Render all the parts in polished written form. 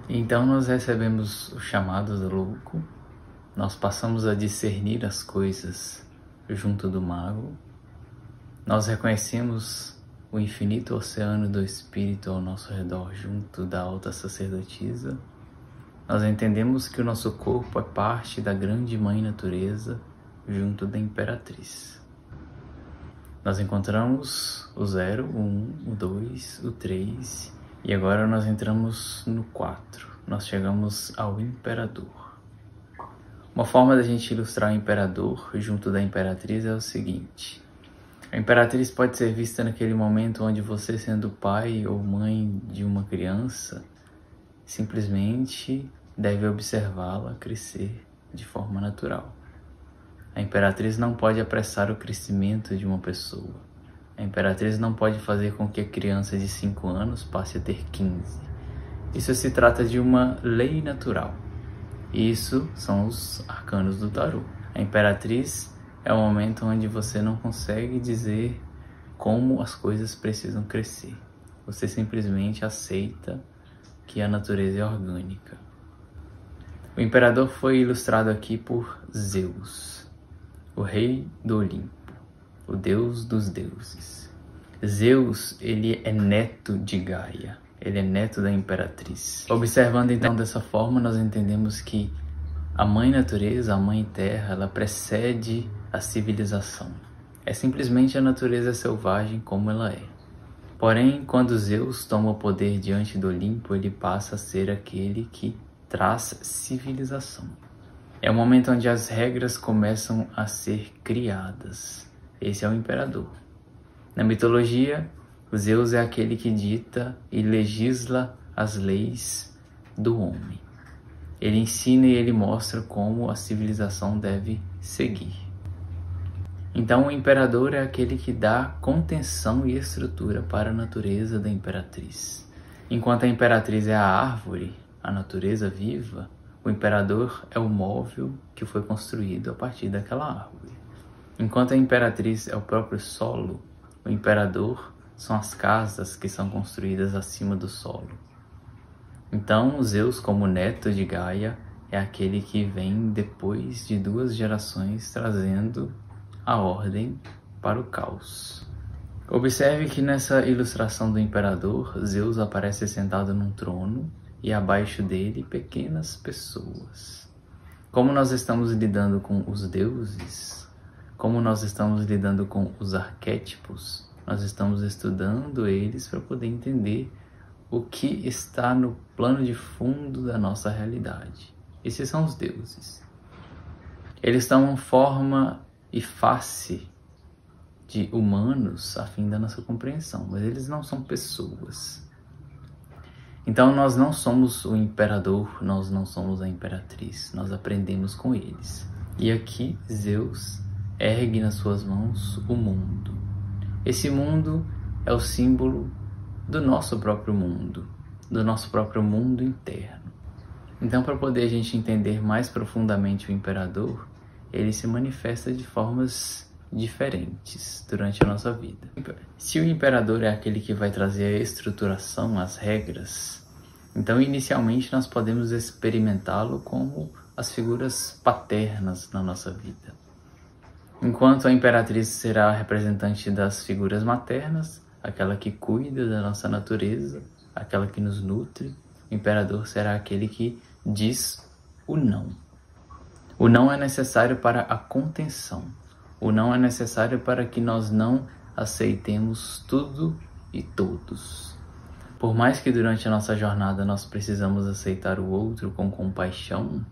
Então nós recebemos o chamado do louco, nós passamos a discernir as coisas junto do mago, nós reconhecemos o infinito oceano do Espírito ao nosso redor junto da alta sacerdotisa, nós entendemos que o nosso corpo é parte da grande Mãe Natureza junto da Imperatriz. Nós encontramos o 0, o 1, o 2, o 3 e agora nós entramos no 4. Nós chegamos ao Imperador. Uma forma da gente ilustrar o Imperador junto da Imperatriz é o seguinte. A Imperatriz pode ser vista naquele momento onde você, sendo pai ou mãe de uma criança, simplesmente deve observá-la crescer de forma natural. A Imperatriz não pode apressar o crescimento de uma pessoa. A Imperatriz não pode fazer com que a criança de 5 anos passe a ter 15. Isso se trata de uma lei natural. Isso são os arcanos do tarô. A Imperatriz é o momento onde você não consegue dizer como as coisas precisam crescer. Você simplesmente aceita que a natureza é orgânica. O Imperador foi ilustrado aqui por Zeus, o rei do Olimpo, o deus dos deuses. Zeus, ele é neto de Gaia, ele é neto da Imperatriz. Observando então dessa forma, nós entendemos que a Mãe Natureza, a Mãe Terra, ela precede a civilização. É simplesmente a natureza selvagem como ela é. Porém, quando Zeus toma o poder diante do Olimpo, ele passa a ser aquele que traz civilização. É o momento onde as regras começam a ser criadas. Esse é o Imperador. Na mitologia, o Zeus é aquele que dita e legisla as leis do homem. Ele ensina e ele mostra como a civilização deve seguir. Então o Imperador é aquele que dá contenção e estrutura para a natureza da Imperatriz. Enquanto a Imperatriz é a árvore, a natureza viva, o Imperador é o móvel que foi construído a partir daquela árvore. Enquanto a Imperatriz é o próprio solo, o Imperador são as casas que são construídas acima do solo. Então, Zeus, como neto de Gaia, é aquele que vem depois de 2 gerações trazendo a ordem para o caos. Observe que nessa ilustração do Imperador, Zeus aparece sentado num trono e abaixo dele pequenas pessoas. Como nós estamos lidando com os deuses, como nós estamos lidando com os arquétipos, nós estamos estudando eles para poder entender o que está no plano de fundo da nossa realidade. Esses são os deuses. Eles tomam forma e face de humanos a fim da nossa compreensão, mas eles não são pessoas. Então nós não somos o Imperador, nós não somos a Imperatriz, nós aprendemos com eles. E aqui Zeus ergue nas suas mãos o mundo. Esse mundo é o símbolo do nosso próprio mundo interno. Então, para poder a gente entender mais profundamente o Imperador, ele se manifesta de formas diferentes durante a nossa vida. Se o Imperador é aquele que vai trazer a estruturação, as regras, então inicialmente nós podemos experimentá-lo como as figuras paternas na nossa vida. Enquanto a Imperatriz será a representante das figuras maternas, aquela que cuida da nossa natureza, aquela que nos nutre, o Imperador será aquele que diz o não. O não é necessário para a contenção. O não é necessário para que nós não aceitemos tudo e todos. Por mais que durante a nossa jornada nós precisamos aceitar o outro com compaixão,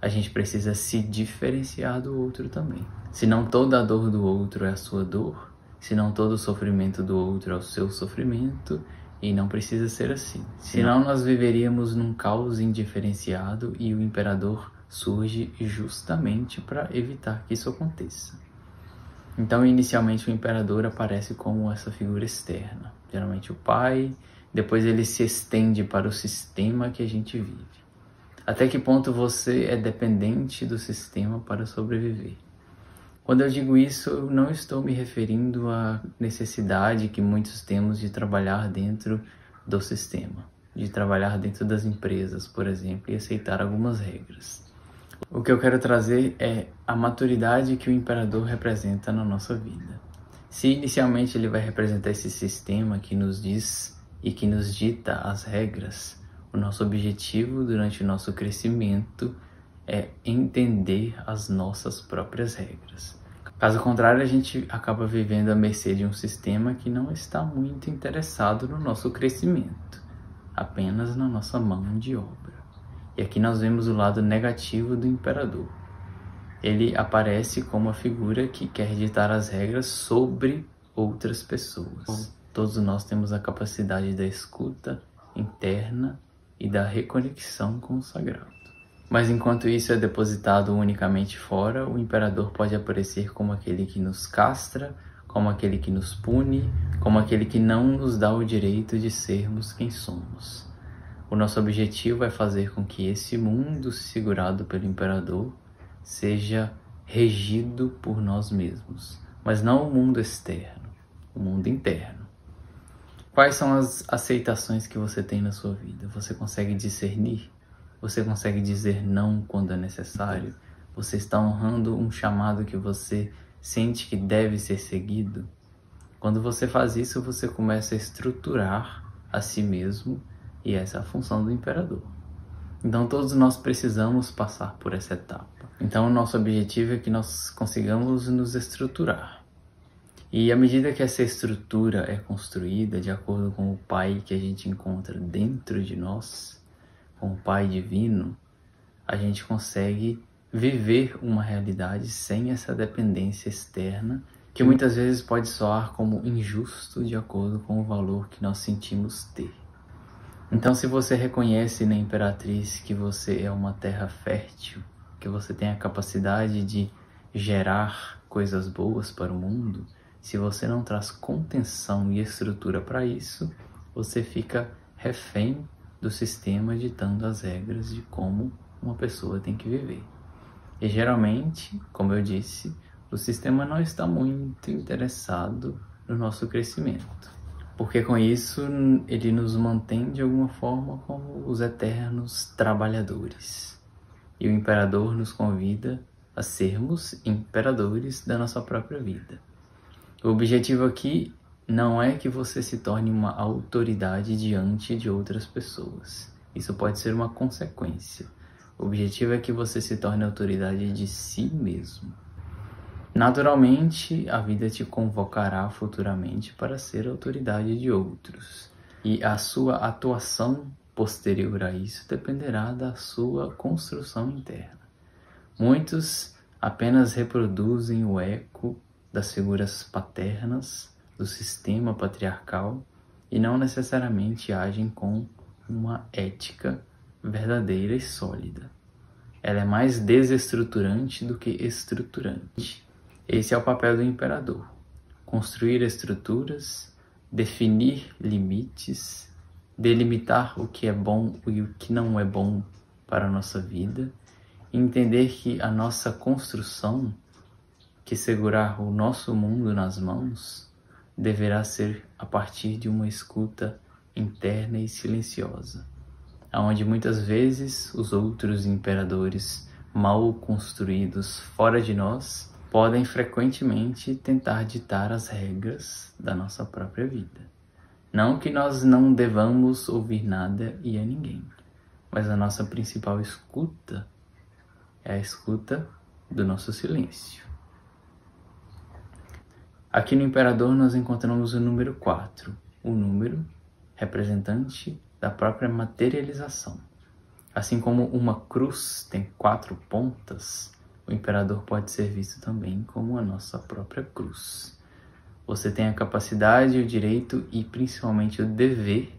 a gente precisa se diferenciar do outro também. Senão toda a dor do outro é a sua dor, senão todo o sofrimento do outro é o seu sofrimento, e não precisa ser assim. Senão nós viveríamos num caos indiferenciado e o Imperador surge justamente para evitar que isso aconteça. Então, inicialmente, o Imperador aparece como essa figura externa, geralmente o pai, depois ele se estende para o sistema que a gente vive. Até que ponto você é dependente do sistema para sobreviver? Quando eu digo isso, eu não estou me referindo à necessidade que muitos temos de trabalhar dentro do sistema. de trabalhar dentro das empresas, por exemplo, e aceitar algumas regras. O que eu quero trazer é a maturidade que o imperador representa na nossa vida. Se inicialmente ele vai representar esse sistema que nos diz e que nos dita as regras, o nosso objetivo durante o nosso crescimento é entender as nossas próprias regras. Caso contrário, a gente acaba vivendo à mercê de um sistema que não está muito interessado no nosso crescimento, apenas na nossa mão de obra. E aqui nós vemos o lado negativo do imperador. Ele aparece como a figura que quer ditar as regras sobre outras pessoas. Todos nós temos a capacidade da escuta interna e da reconexão com o sagrado. Mas enquanto isso é depositado unicamente fora, o imperador pode aparecer como aquele que nos castra, como aquele que nos pune, como aquele que não nos dá o direito de sermos quem somos. O nosso objetivo é fazer com que esse mundo segurado pelo imperador seja regido por nós mesmos, mas não o mundo externo, o mundo interno. Quais são as aceitações que você tem na sua vida? Você consegue discernir? Você consegue dizer não quando é necessário? Você está honrando um chamado que você sente que deve ser seguido? Quando você faz isso, você começa a estruturar a si mesmo, e essa é a função do imperador. Então todos nós precisamos passar por essa etapa. Então o nosso objetivo é que nós consigamos nos estruturar. E à medida que essa estrutura é construída de acordo com o Pai que a gente encontra dentro de nós, com o Pai Divino, a gente consegue viver uma realidade sem essa dependência externa, que muitas vezes pode soar como injusto de acordo com o valor que nós sentimos ter. Então, se você reconhece na Imperatriz que você é uma terra fértil, que você tem a capacidade de gerar coisas boas para o mundo, se você não traz contenção e estrutura para isso, você fica refém do sistema ditando as regras de como uma pessoa tem que viver. E geralmente, como eu disse, o sistema não está muito interessado no nosso crescimento, porque com isso ele nos mantém de alguma forma como os eternos trabalhadores. E o imperador nos convida a sermos imperadores da nossa própria vida. O objetivo aqui não é que você se torne uma autoridade diante de outras pessoas. Isso pode ser uma consequência. O objetivo é que você se torne autoridade de si mesmo. Naturalmente, a vida te convocará futuramente para ser autoridade de outros. E a sua atuação posterior a isso dependerá da sua construção interna. Muitos apenas reproduzem o eco das figuras paternas do sistema patriarcal e não necessariamente agem com uma ética verdadeira e sólida. Ela é mais desestruturante do que estruturante. Esse é o papel do imperador: construir estruturas, definir limites, delimitar o que é bom e o que não é bom para a nossa vida, e entender que a nossa construção, que segurar o nosso mundo nas mãos, deverá ser a partir de uma escuta interna e silenciosa, onde muitas vezes os outros imperadores mal construídos fora de nós podem frequentemente tentar ditar as regras da nossa própria vida. Não que nós não devamos ouvir nada e a ninguém, mas a nossa principal escuta é a escuta do nosso silêncio. Aqui no Imperador nós encontramos o número 4, o número representante da própria materialização. Assim como uma cruz tem 4 pontas, o Imperador pode ser visto também como a nossa própria cruz. Você tem a capacidade, o direito e principalmente o dever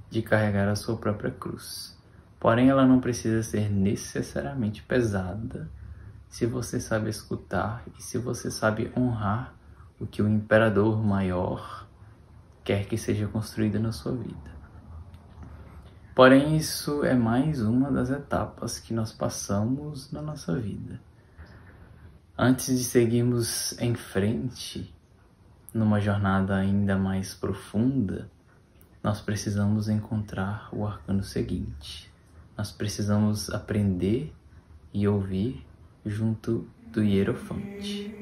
de carregar a sua própria cruz. Porém, ela não precisa ser necessariamente pesada se você sabe escutar e se você sabe honrar o que o Imperador maior quer que seja construído na sua vida. Porém, isso é mais uma das etapas que nós passamos na nossa vida. Antes de seguirmos em frente, numa jornada ainda mais profunda, nós precisamos encontrar o arcano seguinte. Nós precisamos aprender e ouvir junto do Hierofante.